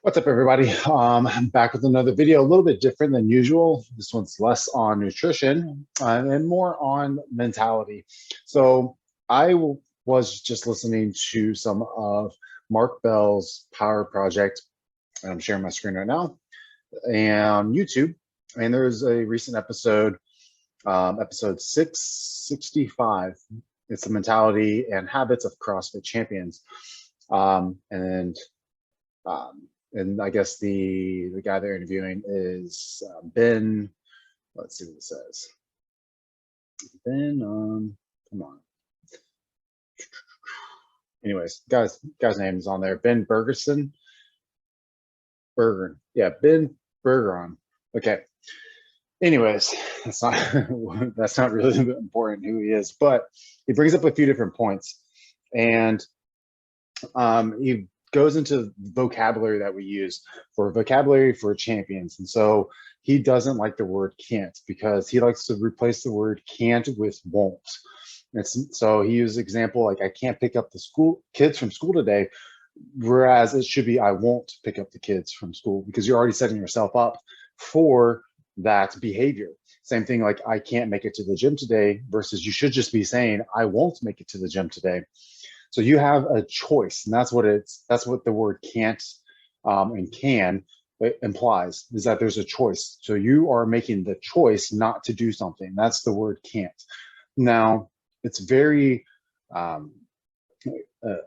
What's up, everybody? I'm back with another video, a little bit different than usual. This one's less on nutrition and more on mentality. So was just listening to some of Mark Bell's Power Project, and I'm sharing my screen right now, and YouTube. And there's a recent episode, episode 665. It's the mentality and habits of CrossFit champions. And I guess the guy they're interviewing is Ben. Let's see what it says. Ben, come on. Anyways, guy's name is on there. Ben Bergerson. Yeah, Ben Bergeron. Okay. Anyways, that's not really important who he is, but he brings up a few different points, and he goes into vocabulary that we use for vocabulary for champions. And so he doesn't like the word can't because he likes to replace the word can't with won't. So he used example like, I can't pick up the kids from school today, whereas it should be, I won't pick up the kids from school, because you're already setting yourself up for that behavior. Same thing, like I can't make it to the gym today versus you should just be saying, I won't make it to the gym today. So you have a choice, and that's what the word can't and can implies, is that there's a choice. So you are making the choice not to do something. That's the word can't. Now, it's very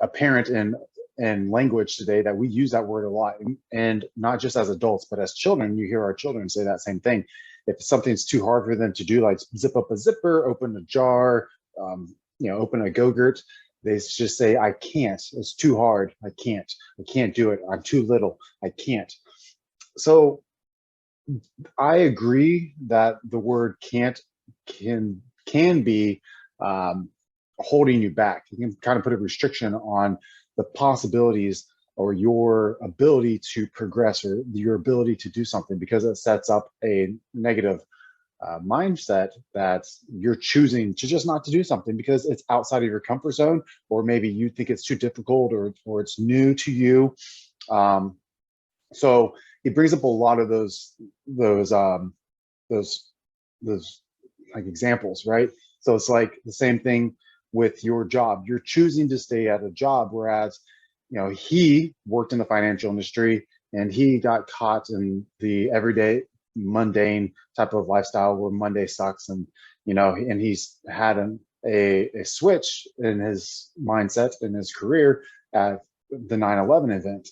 apparent in language today that we use that word a lot, and not just as adults, but as children. You hear our children say that same thing. If something's too hard for them to do, like zip up a zipper, open a jar, open a Go-Gurt, they just say, I can't, it's too hard, I can't do it, I'm too little, I can't. So I agree that the word can't can be holding you back. You can kind of put a restriction on the possibilities or your ability to progress or your ability to do something, because it sets up a negative mindset that you're choosing to just not to do something because it's outside of your comfort zone, or maybe you think it's too difficult, or it's new to you. So he brings up a lot of those like examples, right? So it's like the same thing with your job. You're choosing to stay at a job, whereas he worked in the financial industry and he got caught in the everyday mundane type of lifestyle where Monday sucks, and he's had a switch in his mindset in his career at the 9/11 event,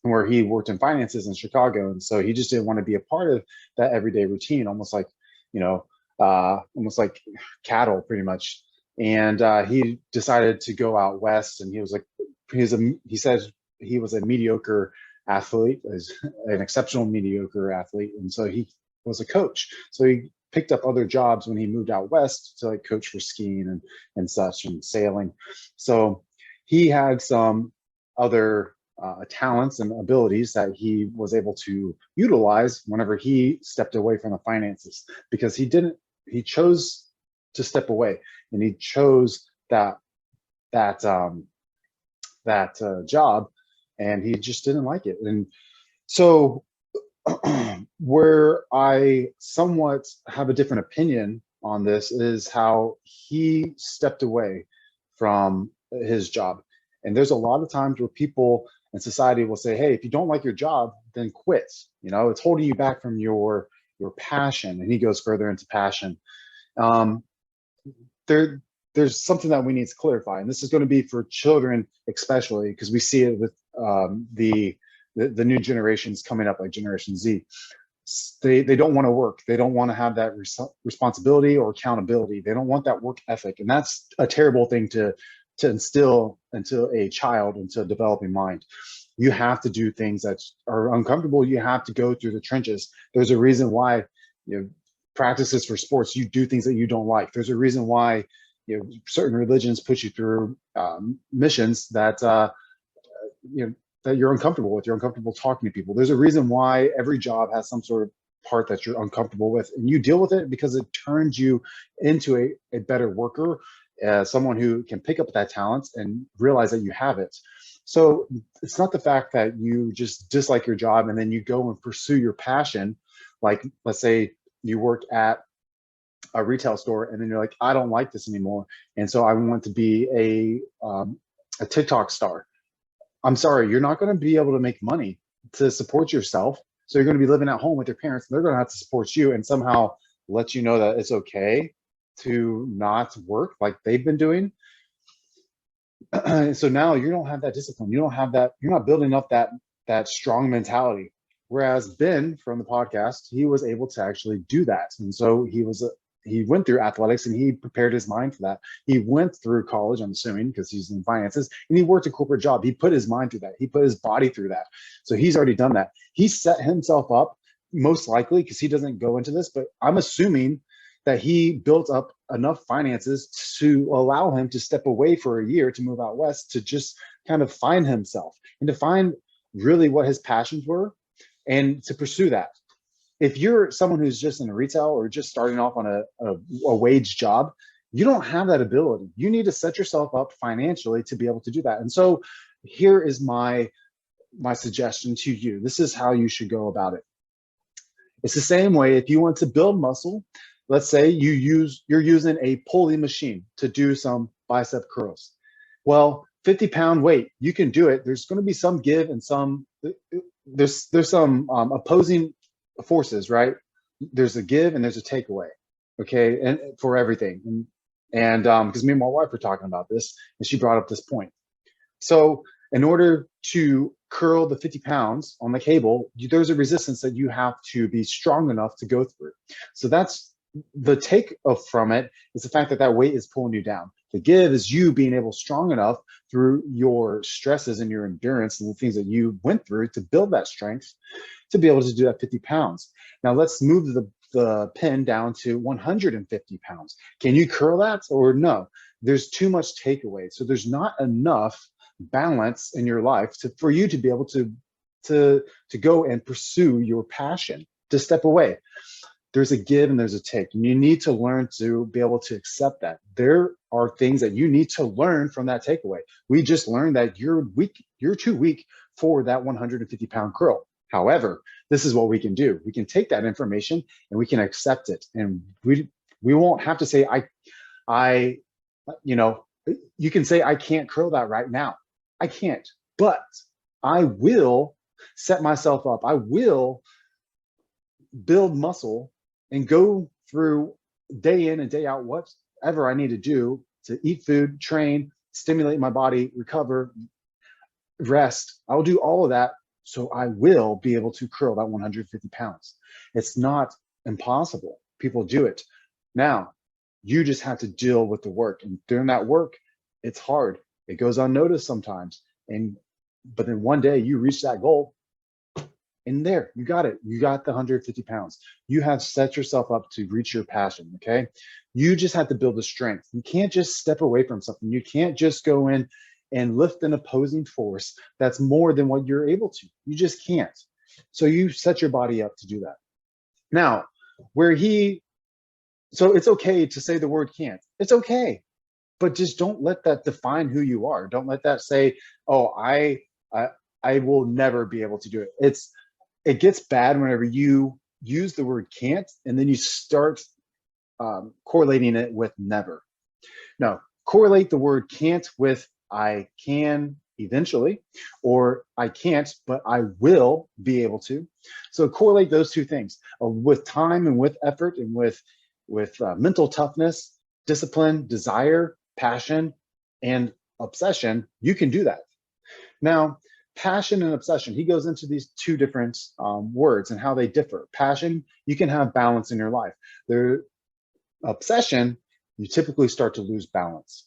where he worked in finances in Chicago, and so he just didn't want to be a part of that everyday routine, almost like almost like cattle, pretty much. And he decided to go out west, and he said he was a mediocre athlete, as an exceptional mediocre athlete, and so he was a coach. So he picked up other jobs when he moved out west to like coach for skiing and such, and sailing. So he had some other talents and abilities that he was able to utilize whenever he stepped away from the finances, because he chose to step away, and he chose that job, and he just didn't like it. And so where I somewhat have a different opinion on this is how he stepped away from his job. And there's a lot of times where people in society will say, hey, if you don't like your job, then quit. It's holding you back from your passion. And he goes further into passion. There's something that we need to clarify, and this is going to be for children especially, because we see it with the new generations coming up, like Generation Z. They don't want to work. They don't want to have that responsibility or accountability. They don't want that work ethic, and that's a terrible thing to instill into a child, into a developing mind. You have to do things that are uncomfortable. You have to go through the trenches. There's a reason why practices for sports, you do things that you don't like. There's a reason why certain religions put you through missions that that you're uncomfortable with. You're uncomfortable talking to people. There's a reason why every job has some sort of part that you're uncomfortable with, and you deal with it because it turns you into a better worker, someone who can pick up that talent and realize that you have it. So it's not the fact that you just dislike your job and then you go and pursue your passion. Like, let's say you work at a retail store and then you're like, I don't like this anymore. And so I want to be a TikTok star. I'm sorry, you're not going to be able to make money to support yourself. So you're going to be living at home with your parents. And they're going to have to support you and somehow let you know that it's okay to not work like they've been doing. So now you don't have that discipline. You don't have that. You're not building up that strong mentality. Whereas Ben from the podcast, he was able to actually do that, and so he went through athletics and he prepared his mind for that. He went through college, I'm assuming, because he's in finances, and he worked a corporate job. He put his mind through that. He put his body through that. So he's already done that. He set himself up, most likely, because he doesn't go into this, but I'm assuming that he built up enough finances to allow him to step away for a year to move out west to just kind of find himself and to find really what his passions were and to pursue that. If you're someone who's just in retail or just starting off on a wage job, you don't have that ability. You need to set yourself up financially to be able to do that. And so here is my suggestion to you. This is how you should go about it. It's the same way if you want to build muscle. Let's say you're using a pulley machine to do some bicep curls. Well, 50-pound weight, you can do it. There's going to be some give and there's some opposing forces, right? There's a give and there's a takeaway, okay, and for everything. And because me and my wife were talking about this, and she brought up this point. So in order to curl the 50 pounds on the cable, there's a resistance that you have to be strong enough to go through. So that's the take from it, is the fact that weight is pulling you down. The give is you being able strong enough through your stresses and your endurance and the things that you went through to build that strength to be able to do that 50 pounds. Now let's move the pin down to 150 pounds. Can you curl that or no? There's too much takeaway. So there's not enough balance in your life for you to be able to go and pursue your passion, to step away. There's a give and there's a take, and you need to learn to be able to accept that. There are things that you need to learn from that takeaway. We just learned that you're too weak for that 150-pound curl. However, this is what we can do. We can take that information and we can accept it, and we won't have to say you can say I can't curl that right now. I can't, but I will set myself up. I will build muscle and go through day in and day out whatever I need to do to eat food, train, stimulate my body, recover, rest. I'll do all of that so I will be able to curl that 150 pounds. It's not impossible. People do it. Now, you just have to deal with the work. And during that work, it's hard. It goes unnoticed sometimes. But then one day you reach that goal, and there, you got it. You got the 150 pounds. You have set yourself up to reach your passion, okay? You just have to build the strength. You can't just step away from something. You can't just go in and lift an opposing force that's more than what you're able to. You just can't. So you set your body up to do that. Now, so it's okay to say the word can't. It's okay. But just don't let that define who you are. Don't let that say, oh, I will never be able to do it. It gets bad whenever you use the word can't and then you start correlating it with never. No, correlate the word can't with I can eventually, or I can't, but I will be able to. So correlate those two things with time and with effort and with mental toughness, discipline, desire, passion, and obsession. You can do that. Now, passion and obsession, he goes into these two different words and how they differ. Passion, you can have balance in your life. Obsession, you typically start to lose balance.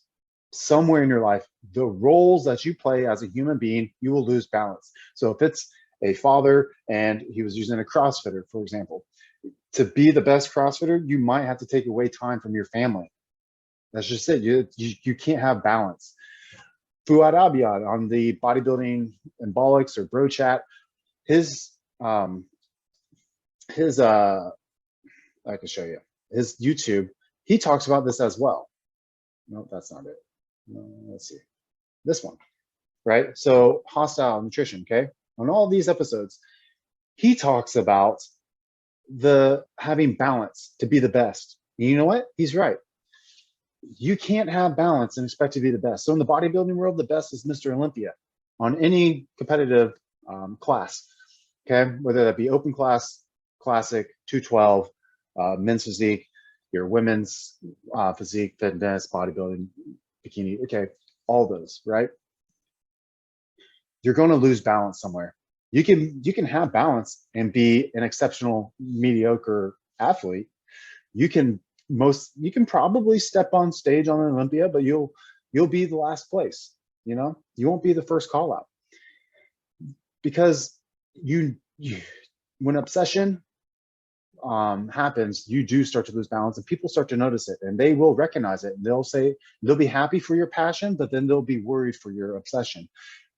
Somewhere in your life, the roles that you play as a human being, you will lose balance. So if it's a father and he was using a CrossFitter, for example, to be the best CrossFitter, you might have to take away time from your family. That's just it. You can't have balance. Fuad Abiad on the bodybuilding embolics or bro chat, his I can show you his YouTube. He talks about this as well. No, that's not it. No, let's see this one. right? So hostile nutrition, okay? On all these episodes, he talks about the having balance to be the best. And you know what? He's right. You can't have balance and expect to be the best. So in the bodybuilding world, the best is Mr. Olympia on any competitive class, okay? Whether that be open class, classic, 212, men's physique, your women's physique, fitness, bodybuilding, bikini, okay, all those, right? You're going to lose balance somewhere. You can have balance and be an exceptional mediocre athlete. You can probably step on stage on an Olympia, but you'll be the last place. You won't be the first call out, because you when obsession happens, you do start to lose balance, and people start to notice it, and they will recognize it, and they'll be happy for your passion, but then they'll be worried for your obsession.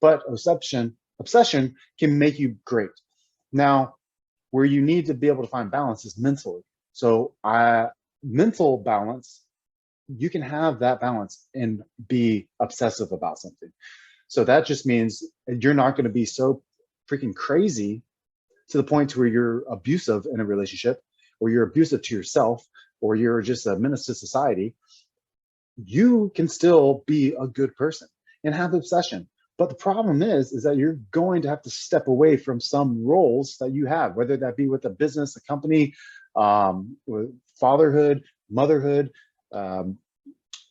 But obsession can make you great. Now, where you need to be able to find balance is mentally. So mental balance, you can have that balance and be obsessive about something. So that just means you're not going to be so freaking crazy to the point to where you're abusive in a relationship, or you're abusive to yourself, or you're just a menace to society. You can still be a good person and have obsession. But the problem is that you're going to have to step away from some roles that you have, whether that be with a business, a company, with fatherhood, motherhood, a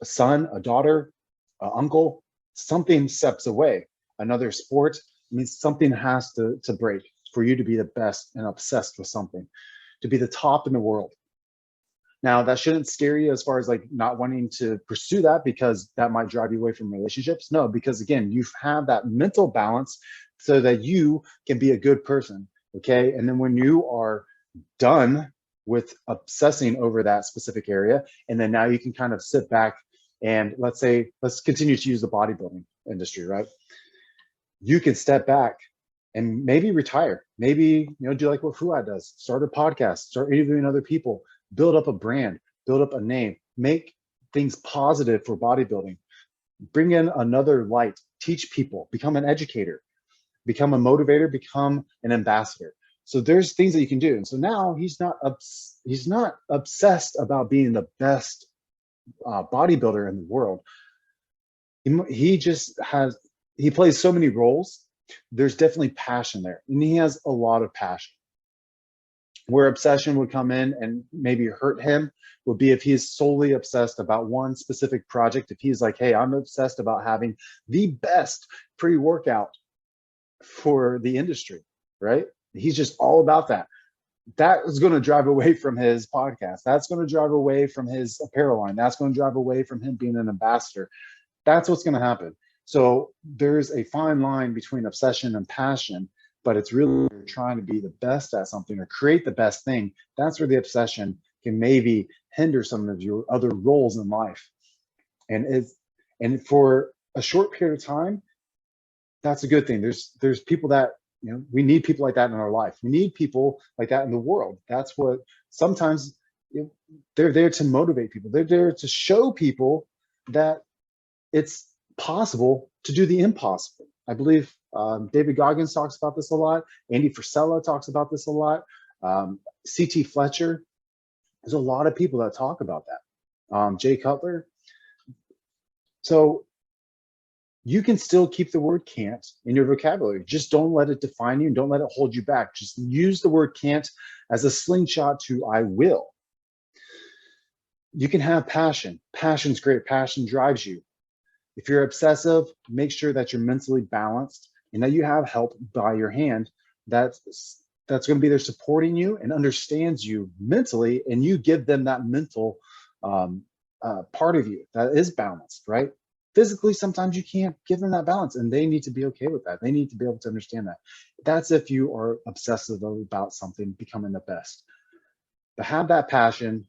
son, a daughter, an uncle. Something steps away. Another sport. I mean, something has to break for you to be the best and obsessed with something, to be the top in the world. Now, that shouldn't scare you as far as like not wanting to pursue that, because that might drive you away from relationships. No, because again, you have that mental balance so that you can be a good person. Okay. And then when you are done with obsessing over that specific area, and then now you can kind of sit back and let's continue to use the bodybuilding industry, right? You can step back and maybe retire, maybe, do like what Fuad does, start a podcast, start interviewing other people, build up a brand, build up a name, make things positive for bodybuilding, bring in another light, teach people, become an educator, become a motivator, become an ambassador. So there's things that you can do. And so now he's not obsessed about being the best bodybuilder in the world. He plays so many roles. There's definitely passion there, and he has a lot of passion. Where obsession would come in and maybe hurt him would be if he's solely obsessed about one specific project. If he's like, hey, I'm obsessed about having the best pre-workout for the industry, right? He's just all about that. That is going to drive away from his podcast. That's going to drive away from his apparel line. That's going to drive away from him being an ambassador. That's what's going to happen. So there's a fine line between obsession and passion, but it's really trying to be the best at something or create the best thing. That's where the obsession can maybe hinder some of your other roles in life. And for a short period of time, that's a good thing. There's people that, we need people like that in our life. We need people like that in the world. That's what sometimes they're there to motivate people. They're there to show people that it's possible to do the impossible. I believe David Goggins talks about this a lot. Andy Frisella talks about this a lot. C.T. Fletcher. There's a lot of people that talk about that. Jay Cutler. So you can still keep the word can't in your vocabulary. Just don't let it define you. Don't let it hold you back. Just use the word can't as a slingshot to I will. You can have passion. Passion's great. Passion drives you. If you're obsessive, make sure that you're mentally balanced and that you have help by your hand that's going to be there supporting you and understands you mentally, and you give them that mental part of you that is balanced, right? Physically, sometimes you can't give them that balance, and they need to be okay with that. They need to be able to understand that. That's if you are obsessive about something becoming the best. But have that passion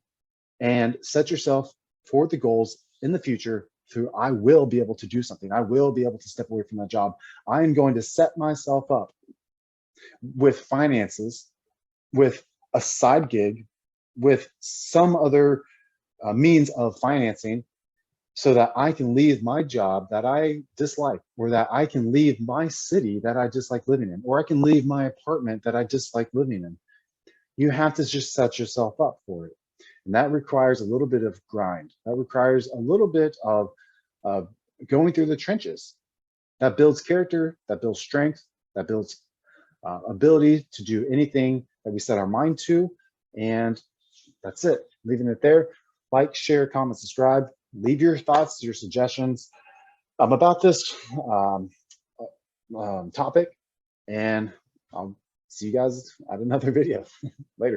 and set yourself for the goals in the future through I will be able to do something. I will be able to step away from that job. I am going to set myself up with finances, with a side gig, with some other means of financing so that I can leave my job that I dislike, or that I can leave my city that I dislike living in, or I can leave my apartment that I dislike living in. You have to just set yourself up for it. And that requires a little bit of grind. That requires a little bit of going through the trenches. That builds character, that builds strength, that builds ability to do anything that we set our mind to. And that's it. Leaving it there. Like, share, comment, subscribe. Leave your thoughts, your suggestions about this topic. And I'll see you guys at another video. Later.